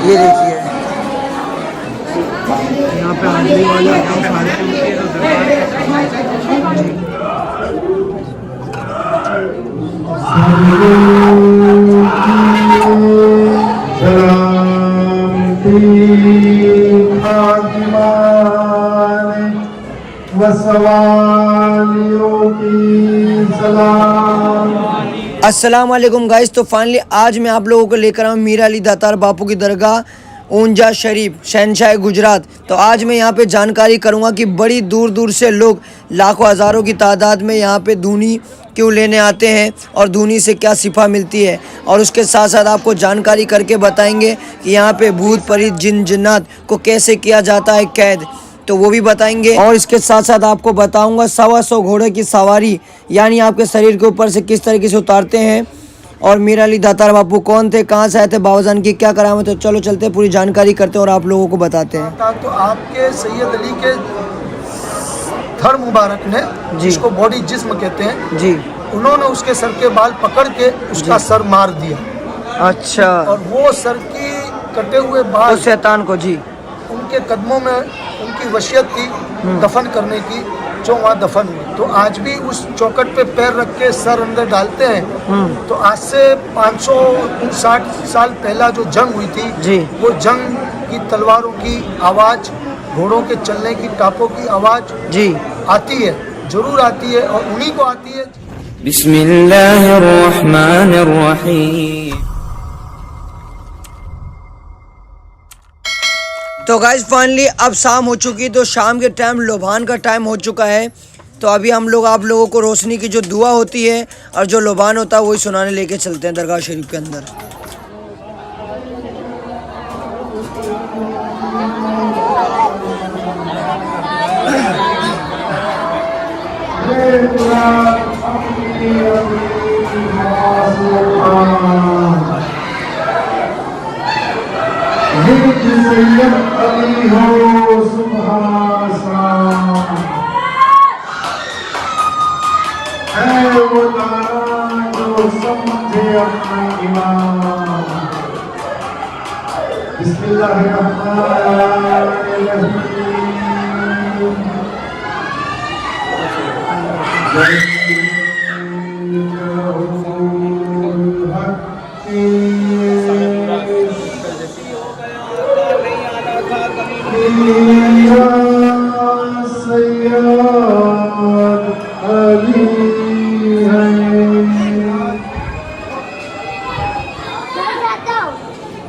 ये देखिए यहाँ पे आखिरी वाला अस्सलाम वालेकुम गाइस। तो फाइनली आज मैं आप लोगों को लेकर आऊँ मीर अली दातार बापू की दरगाह ऊंजा शरीफ शहनशाह गुजरात। तो आज मैं यहाँ पे जानकारी करूँगा कि बड़ी दूर दूर से लोग लाखों हज़ारों की तादाद में यहाँ पे धूनी क्यों लेने आते हैं और धूनी से क्या शिफा मिलती है, और उसके साथ साथ आपको जानकारी करके बताएंगे कि यहाँ पे भूत प्रेत जिन जिन्नात को कैसे किया जाता है कैद, तो वो भी बताएंगे। और इसके साथ साथ आपको बताऊंगा 125 घोड़े की सवारी यानी आपके शरीर के ऊपर से किस तरीके से उतारते हैं, और मीर अली दातार बापू कौन थे, कहाँ से आए थे, बाबाजान की क्या करामत है। तो चलो चलते पूरी जानकारी करते हैं और आप लोगों को बताते हैं। तो आपके सैयद अली के थर मुबारक ने, जिसको बॉडी जिस्म कहते हैं जी, उन्होंने उसके सर के बाल पकड़ के उसका सर मार दिया। अच्छा। और वो सर की कटे हुए बाल शैतान को जी उनके कदमों में उनकी वसीयत थी दफन करने की, जो वहाँ दफन हुई। तो आज भी उस चौकट पे पैर रख के सर अंदर डालते हैं। तो आज से 559 साल पहला जो जंग हुई थी जी, वो जंग की तलवारों की आवाज़, घोड़ों के चलने की टापों की आवाज़ जी आती है, जरूर आती है, और उन्हीं को आती है। बिस्मिल्लाहिर्रहमानिर्रहीम। तो गाइस फाइनली अब शाम हो चुकी, तो शाम के टाइम लोबान का टाइम हो चुका है। तो अभी हम लोग आप लोगों को रोशनी की जो दुआ होती है और जो लोबान होता है वही सुनाने लेके चलते हैं दरगाह शरीफ के अंदर। सैयद अली हो सुभान, है वो तारा जो समझे अपना ईमान।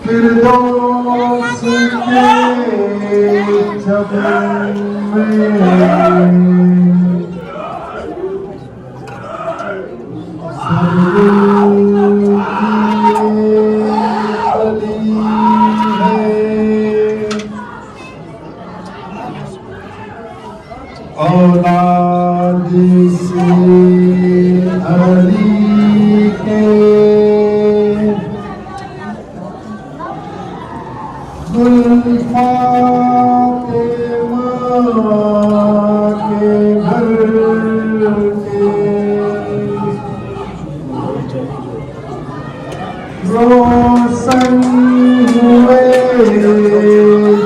फिरदौस के चमन में औलाद से अली के जुल्फा के माँ के घर के रोशन हुए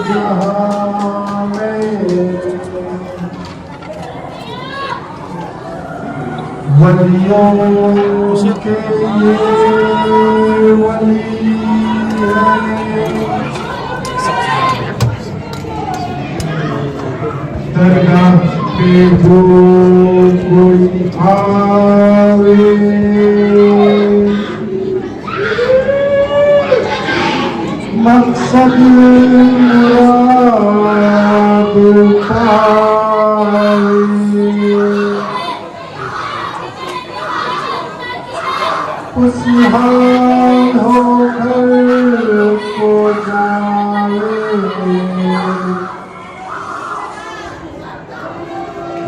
जहाँ में वलियों के ये वली है। दरगाह पे जो कोई आवे मकसद मुराद पावे, खुशहाल होकर को जावे,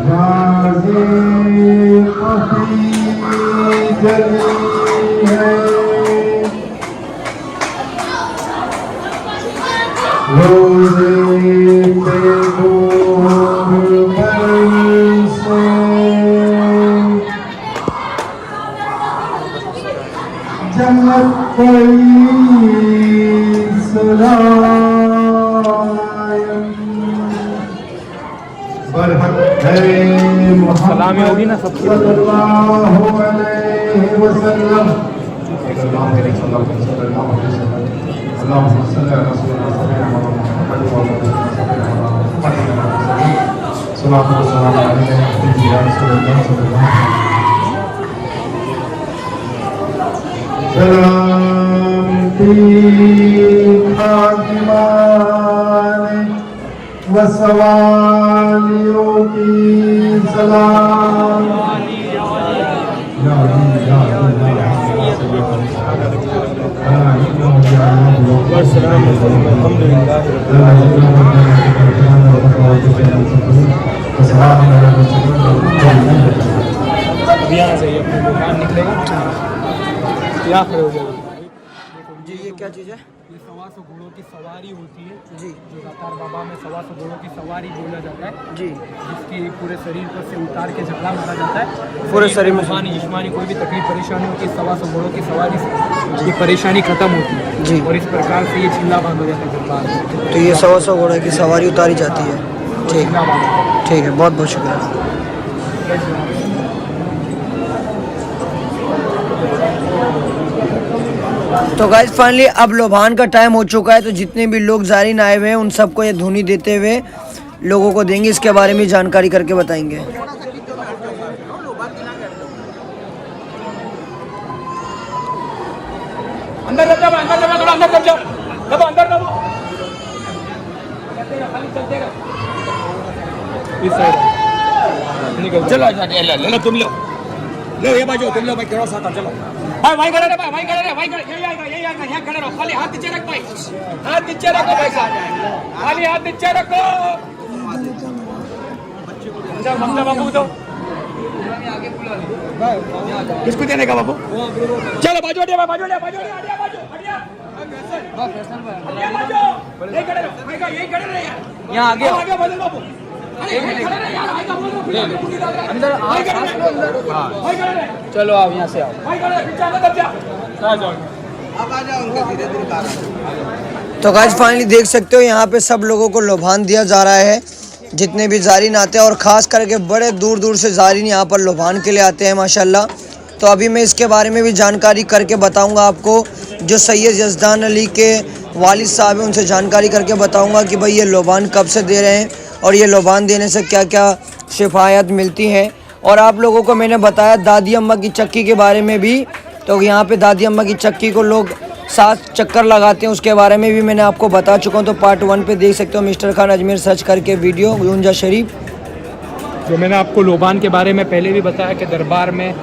राज़े ख़फ़ी जली है, रोज़े पे नूर बरसे, जन्नत कोई सलाम सलामी होगी ना सबकी सल्लल्लाहु अलैहि वसल्लम वसवालियों की सलाम यहाँ से अपनी दुकान निकलेगा यहाँ खड़े हो जाएगा। जी ये क्या चीज़ है? ये 125 घोड़ों की सवारी होती है जी जो दातार बाबा में 125 घोड़ों की सवारी बोला जाता है, जी जिसकी पूरे शरीर पर से उतार के झगड़ा मारा जाता है। पूरे शरीर में जिस्मानी जिस्मानी कोई भी तकलीफ परेशानी होती है 125 घोड़ों की सवारी से ये परेशानी खत्म होती है जी। और इस प्रकार से ये चिल्ला बांध हो जाता है दरबार में। तो ये 100 घोड़े की सवारी उतारी जाती है। ठीक चिल्ला बांध ठीक है, बहुत बहुत शुक्रिया। तो गाइस फाइनली अब लोभान का टाइम हो चुका है, तो जितने भी लोग ज़ायरीन आए हुए हैं उन सबको ये धुनी देते हुए लोगों को देंगे, इसके बारे में जानकारी करके बताएंगे। अंदर दब जाओ, अंदर दबो, थोड़ा अंदर दब जाओ, दबो अंदर दबो। इस साइड निकल चलो ले लो तुम लो ये बाजू तुम लो भाई करो साथ चलो भाई भाई खड़े रहो भाई खड़े रहो भाई खड़े यही आएगा यहाँ खड़े रहो खाली हाथ नीचे रख भाई हाथ नीचे रखो भाई साहब खाली हाथ नीचे रखो समझा बाबू तो किसको देने का बाबू चलो बाजू हटिया बाजू हटिया बाजू हटिया बाजू हटिया यही खड़े रहो यही खड़े रहो यहाँ आगे बोलो बाबू अंदर चलो आप यहाँ से आओ तो गाइस फाइनली देख सकते हो यहाँ पे सब लोगों को लोभान दिया जा रहा है, जितने भी ज़ायरीन आते हैं और ख़ास करके बड़े दूर दूर से ज़ायरीन यहाँ पर लोभान के लिए आते हैं माशाल्लाह। तो अभी मैं इसके बारे में भी जानकारी करके बताऊंगा आपको। जो सैयद यज़दान अली के वालिद साहब हैं उनसे जानकारी करके बताऊंगा कि भाई ये लोभान कब से दे रहे हैं और ये लोभान देने से क्या क्या शिफायत मिलती हैं। और आप लोगों को मैंने बताया दादी अम्मा की चक्की के बारे में भी, तो यहाँ पे दादी अम्मा की चक्की को लोग 7 चक्कर लगाते हैं, उसके बारे में भी मैंने आपको बता चुका हूँ। तो पार्ट 1 पे देख सकते हो मिस्टर खान अजमेर सर्च करके वीडियो ऊंजा शरीफ। जो मैंने आपको लोबान के बारे में पहले भी बताया कि दरबार में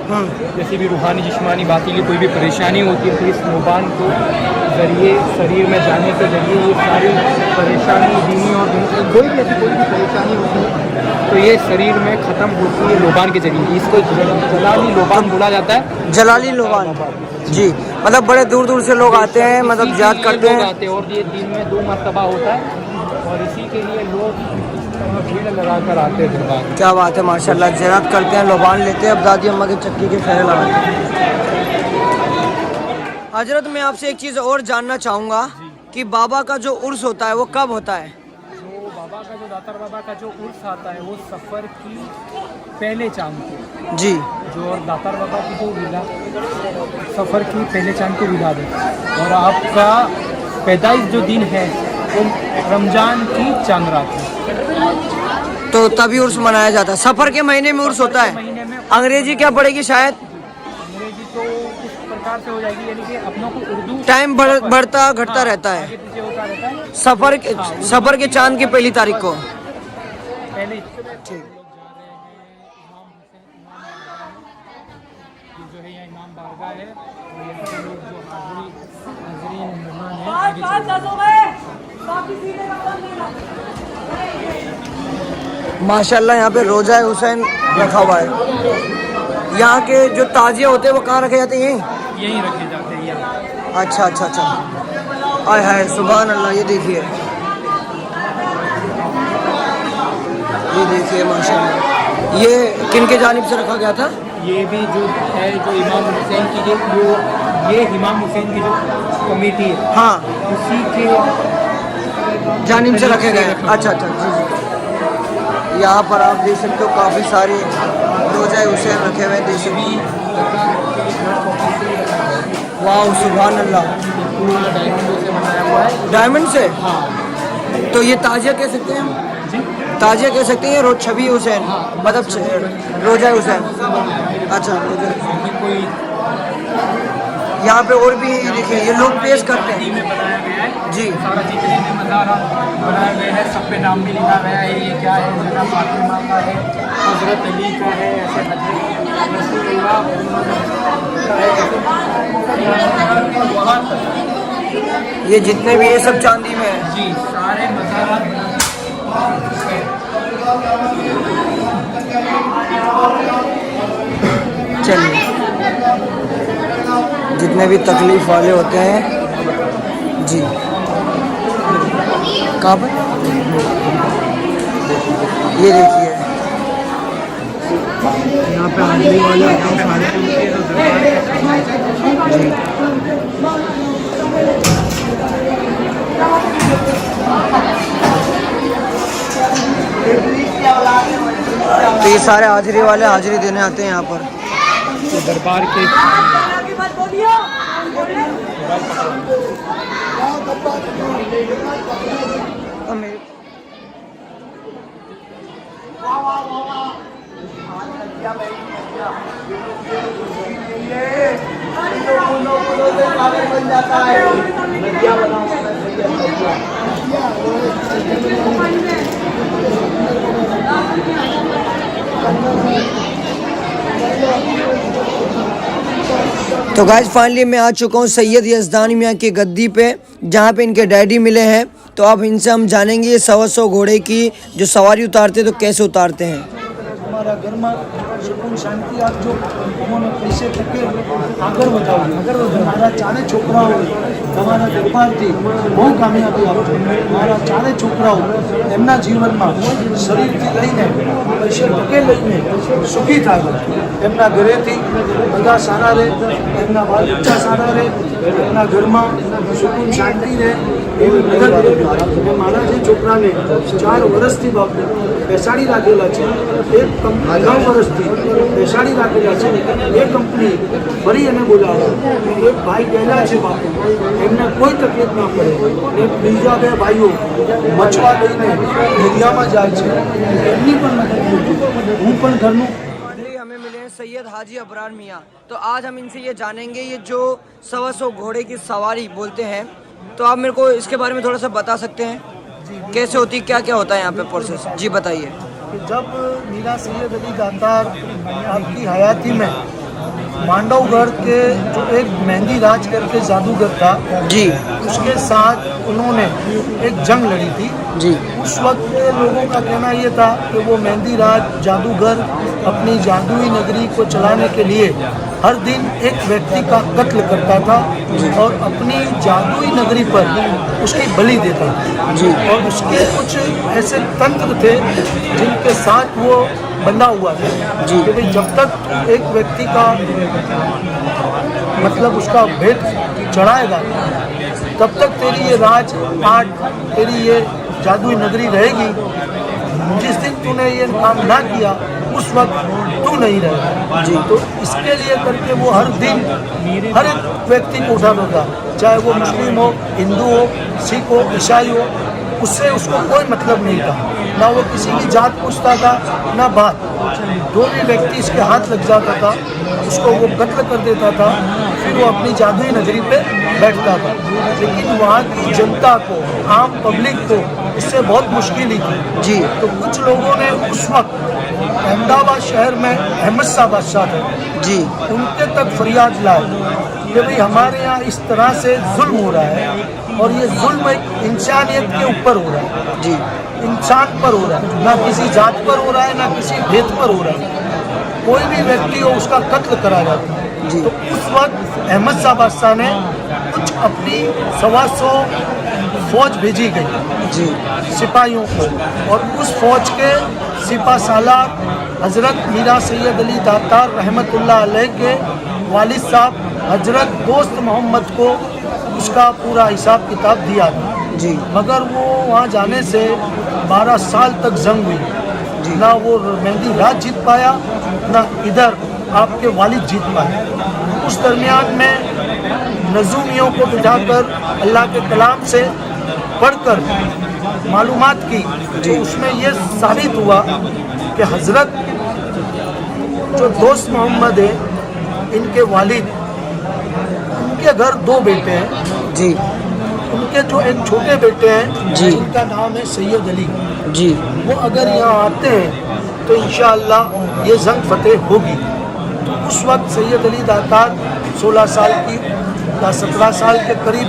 जैसे भी रूहानी जिस्मानी बाती की कोई भी परेशानी होती है तो इस लोबान को ज़रिए शरीर में जाने के ज़रिए ये सारी परेशानी दीनी और कोई भी ऐसी कोई भी परेशानी होती है तो ये शरीर में ख़त्म होती है लोबान के ज़रिए। इसको जलाली लोबान बोला जाता है। जलाली लोबान जी, मतलब बड़े दूर दूर से लोग आते हैं, मतलब याद करते हैं आते हैं और ये दिन में 2 मरतबा होता है और इसी के लिए लोग भीड़ लगा कर आते हैं दरबार। क्या बात है माशाल्लाह, ज़ियारत करते हैं, लोबान लेते हैं, अब दादी अम्मा की चक्की के फेरे लगाते हैं। हजरत मैं आपसे एक चीज़ और जानना चाहूँगा कि बाबा का जो उर्स होता है वो कब होता है? जो बाबा का जो दातार बाबा का जो उर्स आता है वो सफ़र की पहले चांद को जी, जो और दातार बाबा की जो विदा सफ़र की पहले चांद को विदा है और आपका पैदाइश जो दिन है वो रमज़ान की चांद रात है तो तभी उर्स मनाया जाता है। सफ़र के महीने में उर्स होता है। महीने में अंग्रेजी क्या पड़ेगी शायद? अंग्रेजी तो इस प्रकार से हो जाएगी यानी कि अपनों को उर्दू टाइम बढ़ता घटता रहता है। आगे पीछे होता रहता है सफ़र के चांद की पहली तारीख को। पहले ठीक। जो है यहाँ इमाम बारगाह है और यहाँ के लोग जो हाज़रीन मेहमान हैं माशाल्लाह यहाँ पे रोज़ा हुसैन रखा हुआ है। यहाँ के जो ताजिए होते हैं वो कहाँ रखे जाते हैं? यहीं रखे जाते हैं यहाँ। अच्छा अच्छा अच्छा, आय हाय सुभान अल्लाह। ये देखिए माशाल्लाह, ये किन के जानिब से रखा गया था? ये भी जो है जो इमाम हुसैन की जो ये इमाम हुसैन की जो कमेटी है हाँ, उसी के जानिब से रखे गए। अच्छा अच्छा जी जी, यहाँ पर आप देख सकते हो काफ़ी सारे रोजा हुसैन रखे हुए हैं, देख सकते हो। वाह सुभान अल्लाह, डायमंड से। तो ये ताजिया कह सकते हैं हम, ताजिया कह सकते हैं, रोज छवि हुसैन मतलब रोजा हुसैन। अच्छा रोजा हुसैन। यहाँ पे और भी ये देखिए ये लोग पेश करते हैं जी। सारा जितने भी मज़ारा बनाए गए हैं सब पे नाम भी लिखा गया है। ये क्या है, ज़रा फातिमा का है, हज़रत अली का है, ऐसे रसूलुल्लाह ये जितने भी ये सब चांदी में है जी, सारे मज़ारा। चलिए, जितने भी तकलीफ वाले होते हैं जी। कहाँ पर ये देखिए यहाँ पे हाजिरी वाले आते हैं सारे जी। तो ये सारे हाजिरी वाले हाजिरी देने आते हैं यहाँ पर। तो दरबार के तो गाइस फाइनली मैं आ चुका हूँ सैयद यज़दानी मियाँ की गद्दी पे, जहाँ पे इनके डैडी मिले हैं। तो अब इनसे हम जानेंगे ये 125 घोड़े की जो सवारी उतारते तो कैसे उतारते हैं। हमारा घर में सुकून शांति आप जो उन्होंने पैसे टके आगर बताओ हमारा चारे छोकराओ हमारा दरबार थी बहुत कामयाबी आपको हमारा चारे छोकराओ एमना जीवन में शरीर थी लईने पैसे टके लईने सुखी था एमना घरे थी बधा सारा रहे एमना बाल बच्चा सारा रहे एमना घर में सुकून शांति रहे એવી મદદ અને મારા જે છોકરાને 4 વર્ષથી બાપુ બેસાડી રાખેલા છે, એક કંપની 9 વર્ષથી બેસાડી રાખેલા છે, એ કંપની ફરી એને બોલાવે એક ભાઈ ગયેલા છે બાપુ એમને કોઈ તકલીફ ના પડે ને બીજા બે ભાઈઓ મચવા લઈને દરિયામાં જાય છે એમની પણ મદદ કરું હું પણ ઘરનું। हमें मिले हैं सैयद हाजी अबरार मियाँ। तो आज हम इनसे ये जानेंगे ये जो 125 घोड़े की सवारी बोलते हैं, तो आप मेरे को इसके बारे में थोड़ा सा बता सकते हैं कैसे होती, क्या क्या होता है यहाँ पे प्रोसेस जी बताइए। जब मीरा सैयद अली दातार आपकी हयाती में मांडवगढ़ के जो एक मेहंदी राज करके जादूगर था जी, उसके साथ उन्होंने एक जंग लड़ी थी जी। उस वक्त के लोगों का कहना ये था कि वो मेहंदी राज जादूगर अपनी जादुई नगरी को चलाने के लिए हर दिन एक व्यक्ति का कत्ल करता था और अपनी जादुई नगरी पर उसकी बलि देता था जी। और उसके कुछ ऐसे तंत्र थे जिनके साथ वो बंधा हुआ था जी। कि भाई जब तक एक व्यक्ति का मतलब उसका भेद चढ़ाएगा तब तक तेरी ये राज आर्ट तेरी ये जादुई नगरी रहेगी, जिस दिन तूने ये काम ना किया उस वक्त तू नहीं रहेगा जी। तो इसके लिए करके वो हर दिन हर एक व्यक्ति को उठाता था, चाहे वो मुस्लिम हो, हिंदू हो, सिख हो, ईसाई हो, उससे उसको कोई मतलब नहीं था, ना वो किसी की जात पूछता था ना बात। जो भी व्यक्ति इसके हाथ लग जाता था उसको वो कत्ल कर देता था, फिर वो अपनी जादुई नगरी पे बैठता था। लेकिन वहाँ की जनता को, आम पब्लिक को इससे बहुत मुश्किल ही थी जी। तो कुछ लोगों ने उस वक्त अहमदाबाद शहर में अहमद शाह बादशाह थे जी, उनके तक फरियाद लाए कि भाई हमारे यहाँ इस तरह से जुल्म हो रहा है और ये जुल्म एक इंसानियत के ऊपर हो रहा है जी, इंसान पर हो रहा है, ना किसी जात पर हो रहा है ना किसी भेद पर हो रहा है, कोई भी व्यक्ति हो उसका कत्ल करा जाता है जी। तो उस वक्त अहमद शाह बादशाह ने कुछ अपनी 125 फौज भेजी गई जी, सिपाहियों को और उस फौज के सिपा सालार हज़रत मीरा सैयद अली दातार रहमतुल्लाह अलैह के वालिद साहब हज़रत दोस्त मोहम्मद को उसका पूरा हिसाब किताब दिया था जी। मगर वो वहाँ जाने से 12 साल तक जंग हुई ना वो मेहंदी रात जीत पाया, ना इधर आपके वालिद जीत पाए। उस दरमियान में नजूमियों को बिठाकर अल्लाह के कलाम से पढ़कर मालूमात की, तो उसमें ये साबित हुआ कि हज़रत जो दोस्त मोहम्मद है, इनके वालिद, उनके घर 2 बेटे हैं जी उनके जो एक छोटे बेटे हैं जी। जिनका नाम है सैयद अली, जी वो अगर यहाँ आते हैं तो इंशाअल्लाह ये जंग फतेह होगी। तो उस वक्त सैयद अली दातार 16 साल की या 17 साल के करीब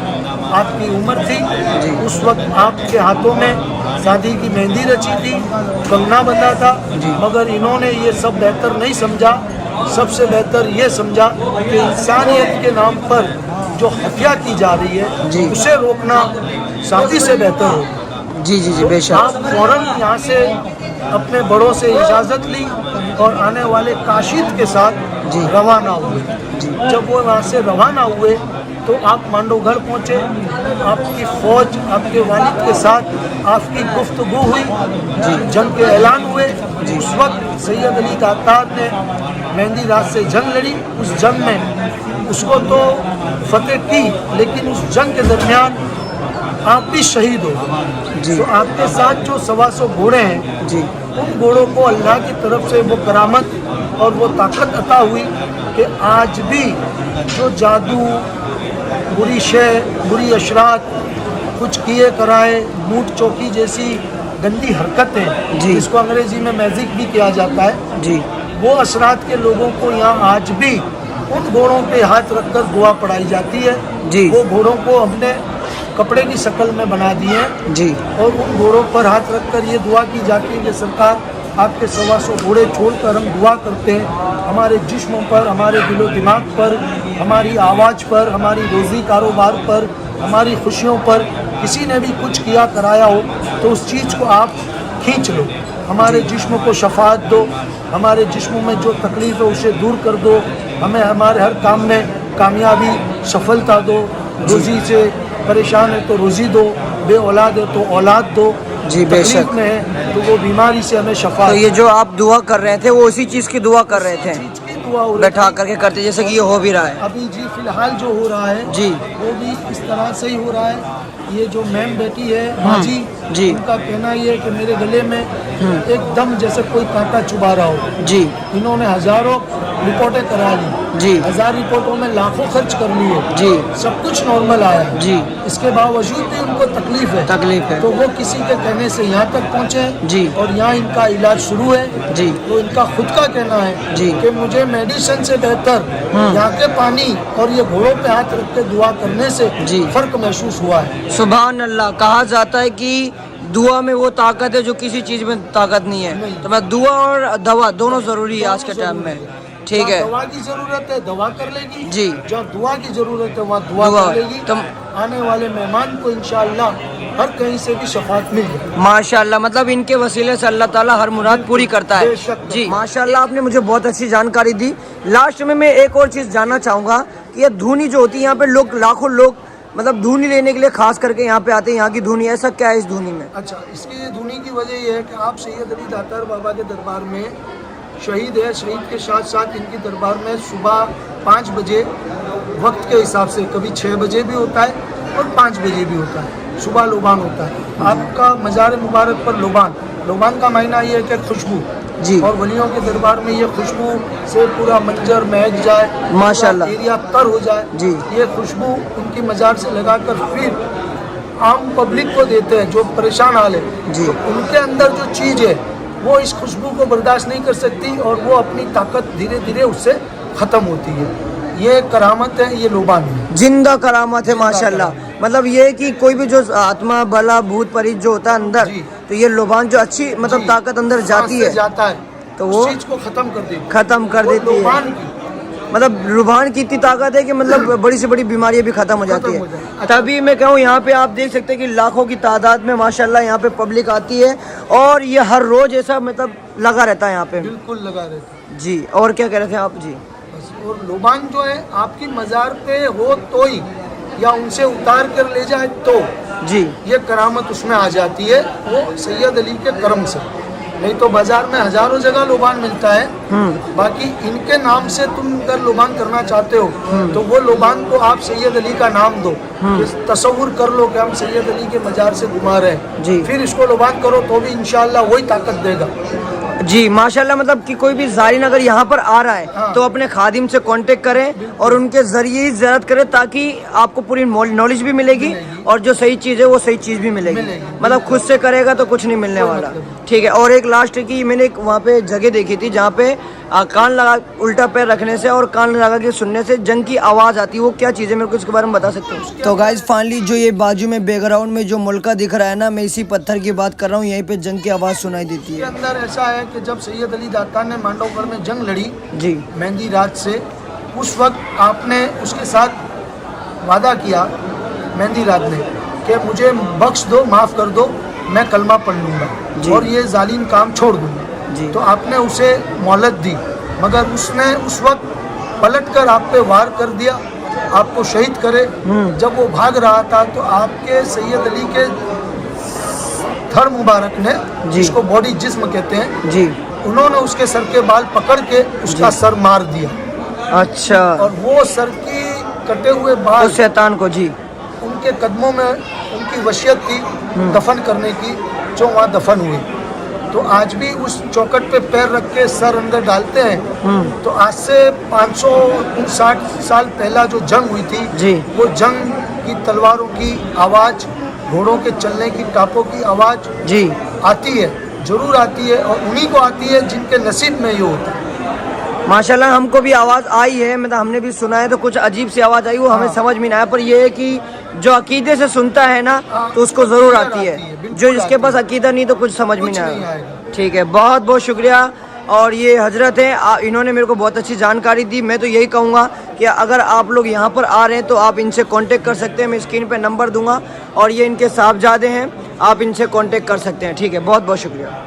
आपकी उम्र थी। उस वक्त आपके हाथों में शादी की मेहंदी रची थी, कंगना बंधा था, मगर इन्होंने ये सब बेहतर नहीं समझा। सबसे बेहतर ये समझा कि इंसानियत के नाम पर जो हत्या की जा रही है उसे रोकना शादी से बेहतर हो। जी जी जी तो बेशक। आप फौरन यहाँ से अपने बड़ों से इजाज़त ली और आने वाले काशिद के साथ रवाना हुए। जब वो वहाँ से रवाना हुए तो आप मांडवगढ़ पहुँचे, आपकी फ़ौज आपके वालिद के साथ आपकी गुफ्तगू हुई, जंग के ऐलान हुए। उस वक्त सैयद अली दातार ने मेहंदी रात से जंग लड़ी। उस जंग में उसको तो फतेह की, लेकिन उस जंग के दरमियान आप भी शहीद हो। तो आपके साथ जो 125 घोड़े हैं जी उन घोड़ों को अल्लाह की तरफ से वो करामत और वो ताकत अता हुई कि आज भी जो जादू, बुरी शय, बुरी अशरात, कुछ किए कराए, मूठ चौकी जैसी गंदी हरकतें जिसको अंग्रेजी में मैजिक भी किया जाता है जी, वो असरात के लोगों को यहाँ आज भी उन घोड़ों पे हाथ रखकर दुआ पढ़ाई जाती है जी। वो घोड़ों को हमने कपड़े की शक्ल में बना दिए हैं जी और उन घोड़ों पर हाथ रखकर ये दुआ की जाती है कि सरकार आपके 125 घोड़े छोड़कर हम दुआ करते हैं हमारे जिस्मों पर, हमारे दिलो दिमाग पर, हमारी आवाज़ पर, हमारी रोज़ी कारोबार पर, हमारी खुशियों पर किसी ने भी कुछ किया कराया हो तो उस चीज़ को आप खींच लो, हमारे जिस्म को शफात दो, हमारे जिस्म में जो तकलीफ़ है उसे दूर कर दो, हमें हमारे हर काम में कामयाबी सफलता दो, रोज़ी से परेशान है तो रोज़ी दो, बे औलाद है तो औलाद दो, जी बेशक। तकलीफ में है तो वो बीमारी से हमें शफा। तो ये जो आप दुआ कर रहे थे वो उसी चीज़ की दुआ कर रहे थे, चीज़ की दुआ हो रही बैठा थी। करके करते जैसे कि ये हो भी रहा है। अभी जी फिलहाल जो हो रहा है जी वो भी इस तरह से ही हो रहा है। ये जो मैम बेटी है माजी जी। उनका कहना ये है कि मेरे गले में एकदम जैसे कोई कांटा चुभा रहा हो। जी इन्होंने हजारों रिपोर्टें करा ली, जी 1000 रिपोर्टों में लाखों खर्च कर लिए, जी सब कुछ नॉर्मल आया है। जी इसके बावजूद भी उनको तकलीफ है, तकलीफ है। तो वो किसी के कहने से यहाँ तक पहुँचे जी। और यहाँ इनका इलाज शुरू है। जी तो इनका खुद का कहना है जी। कि मुझे मेडिसिन से बेहतर यहाँ के पानी और ये घोड़ों पे हाथ रख के दुआ करने से जी। फर्क महसूस हुआ है। सुभान अल्लाह। कहा जाता है कि दुआ में वो ताकत है जो किसी चीज़ में ताकत नहीं है। नहीं। तो मैं दुआ और दवा दोनों ज़रूरी है आज के टाइम में। ठीक जहाँ है दवा की जरूरत है दवा कर लेगी जी। जहाँ दुआ की जरूरत है वहाँ दुआ दुआ। कर लेगी। तो आने वाले मेहमान को इंशाअल्लाह हर कहीं से भी शफात मिल जाए। माशाल्लाह, मतलब इनके वसीले से अल्लाह ताला हर मुराद पूरी करता है। बेशक। जी माशाल्लाह, आपने मुझे बहुत अच्छी जानकारी दी। लास्ट में मैं एक और चीज़ जानना चाहूँगा कि ये धुनी जो होती है यहाँ पे लोग लाखों लोग मतलब धुनी लेने के लिए खास करके यहाँ पे आते हैं। यहाँ की धुनी, ऐसा क्या है इस धुनी में? अच्छा, इसकी धुनी की वजह यह है कि आप सैयद अली दातार बाबा के दरबार में शहीद है, शहीद के साथ साथ इनकी दरबार में सुबह 5 बजे वक्त के हिसाब से कभी 6 बजे भी होता है और 5 बजे भी होता है, सुबह लोबान होता है। आपका मज़ार मुबारक पर लोबान का मायना ये है कि खुशबू जी। और वलियों के दरबार में ये खुशबू से पूरा मंजर महक जाए, माशाल्लाह। पूरा एरिया तर हो जाए जी। ये खुशबू उनकी मज़ार से लगाकर फिर आम पब्लिक को देते हैं जो परेशान हाल है। जी। तो उनके अंदर जो चीज़ है वो इस खुशबू को बर्दाश्त नहीं कर सकती और वो अपनी ताकत धीरे धीरे उससे ख़त्म होती है। ये करामत है, ये लोबान है, जिंदा करामत है माशाल्लाह। मतलब ये है कि कोई भी जो आत्मा बला भूत परी जो होता है अंदर, जी। तो ये लोबान जो अच्छी मतलब जी। ताकत अंदर जाती सांस से है जाता है तो उस वो चीज़ को ख़त्म कर देती है। खत्म कर वो देती है। लोबान की मतलब रुभान की इतनी ताकत है कि मतलब बड़ी से बड़ी बीमारियां भी खत्म हो जाती खत्म हो है। जाए। तभी मैं कहूँ यहाँ पे आप देख सकते हैं कि लाखों की तादाद में माशाल्लाह यहाँ पे पब्लिक आती है और ये हर रोज ऐसा मतलब लगा रहता है यहाँ पे। बिल्कुल लगा रहता है जी, और क्या कह रहे थे आप? जी बस। और लोबान जो है आपकी मज़ार पे हो तो ही या उनसे उतार कर ले जाए तो जी ये करामत उसमें आ जाती है, वो सैयद अली के करम से। नहीं तो बाजार में हजारों जगह लोबान मिलता है। बाकी इनके नाम से तुम अगर लोबान करना चाहते हो तो वो लोबान को आप सैयद अली का नाम दो, कि तसव्वुर कर लो कि हम सैयद अली के मजार से घुमा रहे हैं जी। फिर इसको लोबान करो तो भी इंशाल्लाह वही ताकत देगा। जी माशाल्लाह, मतलब कि कोई भी ज़ायरीन अगर यहाँ पर आ रहा है हाँ। तो अपने खादिम से कांटेक्ट करें और उनके ज़रिए ही ज़ियारत करें, ताकि आपको पूरी नॉलेज भी मिलेगी और जो सही चीज़ है वो सही चीज़ भी मिलेगी। मतलब खुद से करेगा तो कुछ नहीं मिलने वाला। ठीक है। और एक लास्ट की मैंने एक वहाँ पे जगह देखी थी जहाँ पे कान लगा उल्टा पैर रखने से और कान लगा के सुनने से जंग की आवाज़ आती है, वो क्या चीज़ है, मेरे को इसके बारे में बता सकते हो? तो गाइस फाइनली जो ये बाजू में बैकग्राउंड में जो मुल्का दिख रहा है ना, मैं इसी पत्थर की बात कर रहा हूँ, यहीं पे जंग की आवाज़ सुनाई देती इसके है। अंदर ऐसा है कि जब सैयद अली दातार ने मांडवगढ़ में जंग लड़ी जी मेहंदी रात से, उस वक्त आपने उसके साथ वादा किया मेहंदी रात ने कि मुझे बख्श दो, माफ़ कर दो, मैं कलमा पढ़ जी। लूँगा और ये जालिम काम छोड़ दूँगा जी। तो आपने उसे मोहलत दी, मगर उसने उस वक्त पलटकर आप पे वार कर दिया, आपको शहीद करे। जब वो भाग रहा था तो आपके सैयद अली के थर मुबारक ने, जी। जिसको बॉडी जिस्म कहते हैं, जी। उन्होंने उसके सर के बाल पकड़ के उसका सर मार दिया अच्छा। और वो सर की कटे हुए बाल उस शैतान को। जी उनके कदमों में उनकी वसीयत थी दफन करने की, जो वहाँ दफन हुए। तो आज भी उस चौकट पे पैर रख के सर अंदर डालते हैं। तो आज से 559 साल पहला जो जंग हुई थी, जी। वो जंग की तलवारों की आवाज़, घोड़ों के चलने की टापों की आवाज़ जी आती है, जरूर आती है, और उन्हीं को आती है जिनके नसीब में ये होता है। माशाल्लाह हमको भी आवाज़ आई है, मतलब हमने भी सुना है, तो कुछ अजीब सी आवाज़ आई, वो हमें समझ में नहीं आया, पर ये है कि जो अकीदे से सुनता है ना तो उसको ज़रूर आती है, जो जिसके पास अकीदा नहीं तो कुछ समझ में नहीं आएगा। ठीक है, बहुत बहुत शुक्रिया। और ये हजरत हैं, इन्होंने मेरे को बहुत अच्छी जानकारी दी। मैं तो यही कहूँगा कि अगर आप लोग यहाँ पर आ रहे हैं तो आप इनसे कांटेक्ट कर सकते हैं, मैं स्क्रीन पे नंबर दूंगा और ये इनके साहबजादे हैं, आप इनसे कांटेक्ट कर सकते हैं। ठीक है, बहुत बहुत शुक्रिया।